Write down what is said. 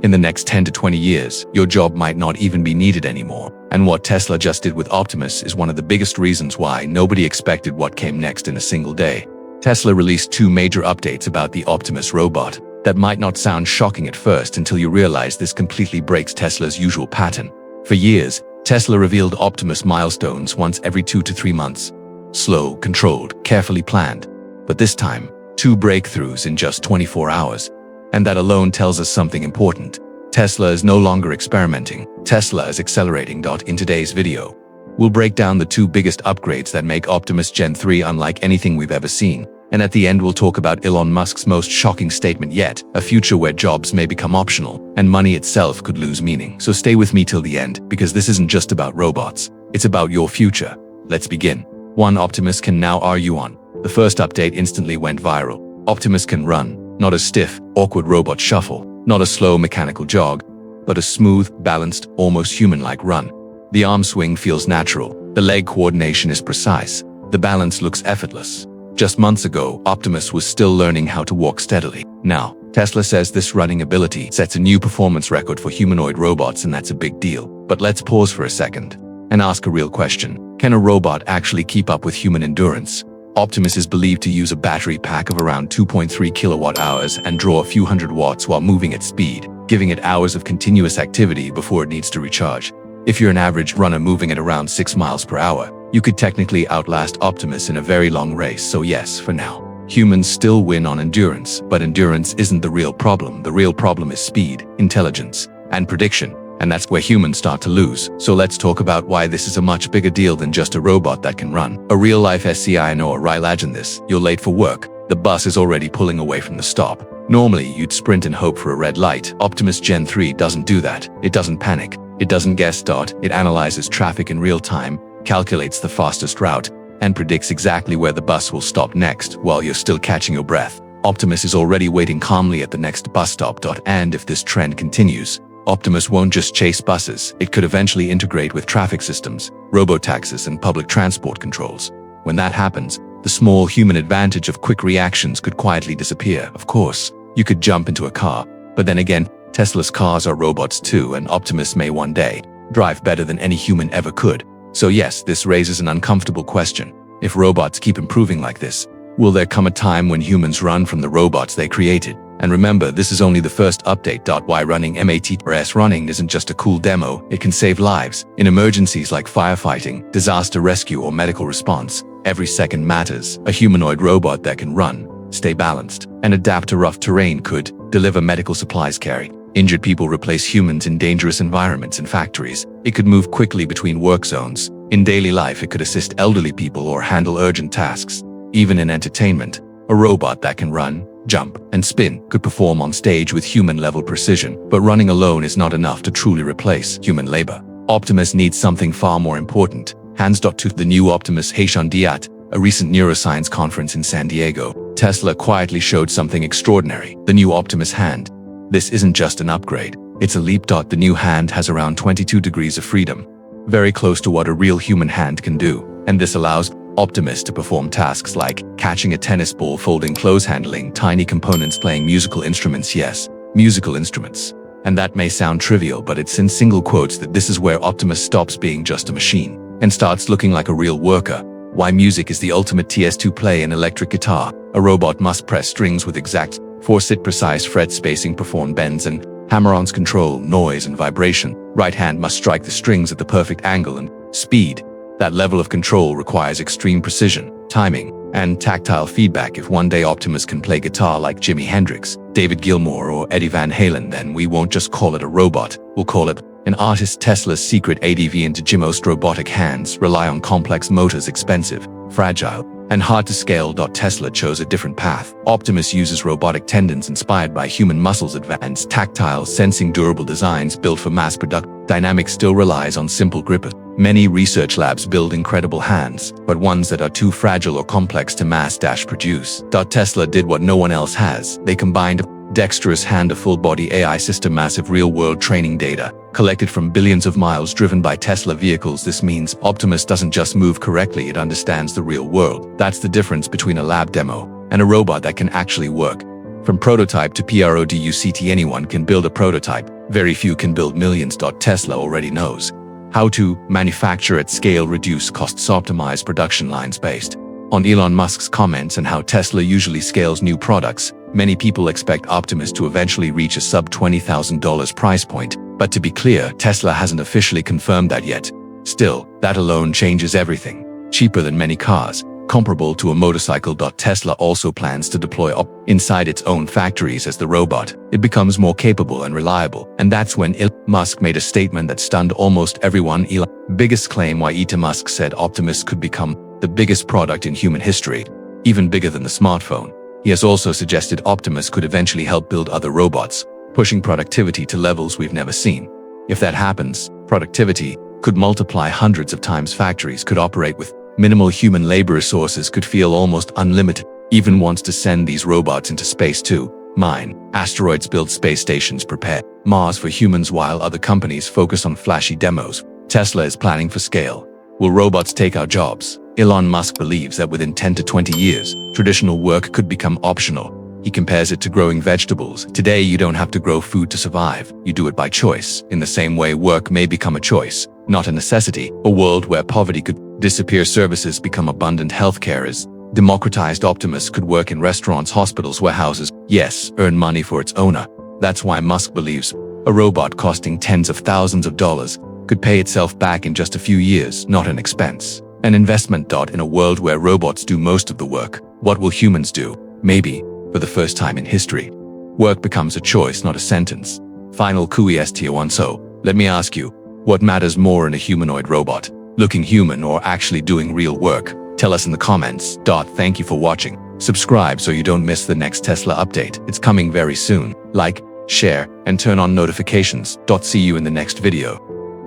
In the next 10 to 20 years, your job might not even be needed anymore. And what Tesla just did with Optimus is one of the biggest reasons why nobody expected what came next in a single day. Tesla released 2 major updates about the Optimus robot that might not sound shocking at first until you realize this completely breaks Tesla's usual pattern. For years, Tesla revealed Optimus milestones once every 2 to 3 months. Slow, controlled, carefully planned. But this time, 2 breakthroughs in just 24 hours. And that alone tells us something important. Tesla is no longer experimenting. Tesla is accelerating. In today's video, we'll break down the 2 biggest upgrades that make Optimus Gen 3 unlike anything we've ever seen. And at the end, we'll talk about Elon Musk's most shocking statement yet, a future where jobs may become optional and money itself could lose meaning. So stay with me till the end, because this isn't just about robots. It's about your future. Let's begin. 1 Optimus can now argue on. The first update instantly went viral. Optimus can run. Not a stiff, awkward robot shuffle, not a slow mechanical jog, but a smooth, balanced, almost human-like run. The arm swing feels natural, the leg coordination is precise, the balance looks effortless. Just months ago, Optimus was still learning how to walk steadily. Now, Tesla says this running ability sets a new performance record for humanoid robots, and that's a big deal. But let's pause for a second and ask a real question. Can a robot actually keep up with human endurance? Optimus is believed to use a battery pack of around 2.3 kilowatt-hours and draw a few hundred watts while moving at speed, giving it hours of continuous activity before it needs to recharge. If you're an average runner moving at around 6 miles per hour, you could technically outlast Optimus in a very long race. So yes, for now, humans still win on endurance, but endurance isn't the real problem. The real problem is speed, intelligence, and prediction. And that's where humans start to lose. So let's talk about why this is a much bigger deal than just a robot that can run. A real-life SCI or imagine this. You're late for work. The bus is already pulling away from the stop. Normally, you'd sprint and hope for a red light. Optimus Gen 3 doesn't do that. It doesn't panic. It doesn't guess. It analyzes traffic in real time, calculates the fastest route, and predicts exactly where the bus will stop next while you're still catching your breath. Optimus is already waiting calmly at the next bus stop. And if this trend continues, Optimus won't just chase buses, it could eventually integrate with traffic systems, robotaxis, and public transport controls. When that happens, the small human advantage of quick reactions could quietly disappear. Of course, you could jump into a car, but then again, Tesla's cars are robots too, and Optimus may one day drive better than any human ever could. So yes, this raises an uncomfortable question. If robots keep improving like this, will there come a time when humans run from the robots they created? And remember, this is only the first update. Why running MATRS running isn't just a cool demo, it can save lives. In emergencies like firefighting, disaster rescue, or medical response, every second matters. A humanoid robot that can run, stay balanced, and adapt to rough terrain could deliver medical supplies, carry injured people, replace humans in dangerous environments in factories. It could move quickly between work zones. In daily life, it could assist elderly people or handle urgent tasks. Even in entertainment, a robot that can run, jump, and spin could perform on stage with human-level precision. But running alone is not enough to truly replace human labor. Optimus needs something far more important. Hands. To the new Optimus Gen. At a recent neuroscience conference in San Diego, Tesla quietly showed something extraordinary: the new Optimus hand. This isn't just an upgrade, it's a leap. The new hand has around 22 degrees of freedom, very close to what a real human hand can do. And this allows Optimus to perform tasks like catching a tennis ball, folding clothes, handling tiny components, playing musical instruments. Yes, musical instruments. And that may sound trivial, but it's in single quotes that this is where Optimus stops being just a machine and starts looking like a real worker. Why music is the ultimate test. To play an electric guitar, a robot must press strings with exact force, sit precise fret spacing, perform bends and hammer-ons, control noise and vibration. Right hand must strike the strings at the perfect angle and speed. That level of control requires extreme precision, timing, and tactile feedback. If one day Optimus can play guitar like Jimi Hendrix, David Gilmour, or Eddie Van Halen, then we won't just call it a robot, we'll call it an artist. Tesla's secret ADV into most robotic hands rely on complex motors, expensive, fragile, and hard to scale. Tesla chose a different path. Optimus uses robotic tendons inspired by human muscles, advanced tactile sensing, durable designs built for mass production. Dynamics still relies on simple grippers. Many research labs build incredible hands, but ones that are too fragile or complex to mass-produce. Tesla did what no one else has. They combined a dexterous hand, a full-body AI system, massive real-world training data, collected from billions of miles driven by Tesla vehicles. This means Optimus doesn't just move correctly, it understands the real world. That's the difference between a lab demo and a robot that can actually work. From prototype to product, anyone can build a prototype. Very few can build millions. Tesla already knows how to manufacture at scale, reduce costs, optimize production lines based on Elon Musk's comments and how Tesla usually scales new products. Many people expect Optimus to eventually reach a sub $20,000 price point, but to be clear, Tesla hasn't officially confirmed that yet. Still, that alone changes everything. Cheaper than many cars, comparable to a motorcycle. Tesla also plans to deploy inside its own factories as the robot. It becomes more capable and reliable, and that's when Elon Musk made a statement that stunned almost everyone. Elon's biggest claim: why Elon Musk said Optimus could become the biggest product in human history, even bigger than the smartphone. He has also suggested Optimus could eventually help build other robots, pushing productivity to levels we've never seen. If that happens, productivity could multiply hundreds of times. Factories could operate with minimal human labor, resources could feel almost unlimited. Even wants to send these robots into space to mine asteroids, build space stations, prepare Mars for humans, while other companies focus on flashy demos. Tesla is planning for scale. Will robots take our jobs? Elon Musk believes that within 10 to 20 years, traditional work could become optional. He compares it to growing vegetables. Today, you don't have to grow food to survive. You do it by choice. In the same way, work may become a choice, not a necessity. A world where poverty could disappear, services become abundant, healthcare is democratized. Optimus could work in restaurants, hospitals, warehouses. Yes, earn money for its owner. That's why Musk believes a robot costing tens of thousands of dollars could pay itself back in just a few years, not an expense. An investment. In a world where robots do most of the work, what will humans do? Maybe, for the first time in history, work becomes a choice, not a sentence. Final question. So, let me ask you, what matters more in a humanoid robot? Looking human or actually doing real work? Tell us in the comments. Thank you for watching. Subscribe so you don't miss the next Tesla update. It's coming very soon. Like, share, and turn on notifications. See you in the next video.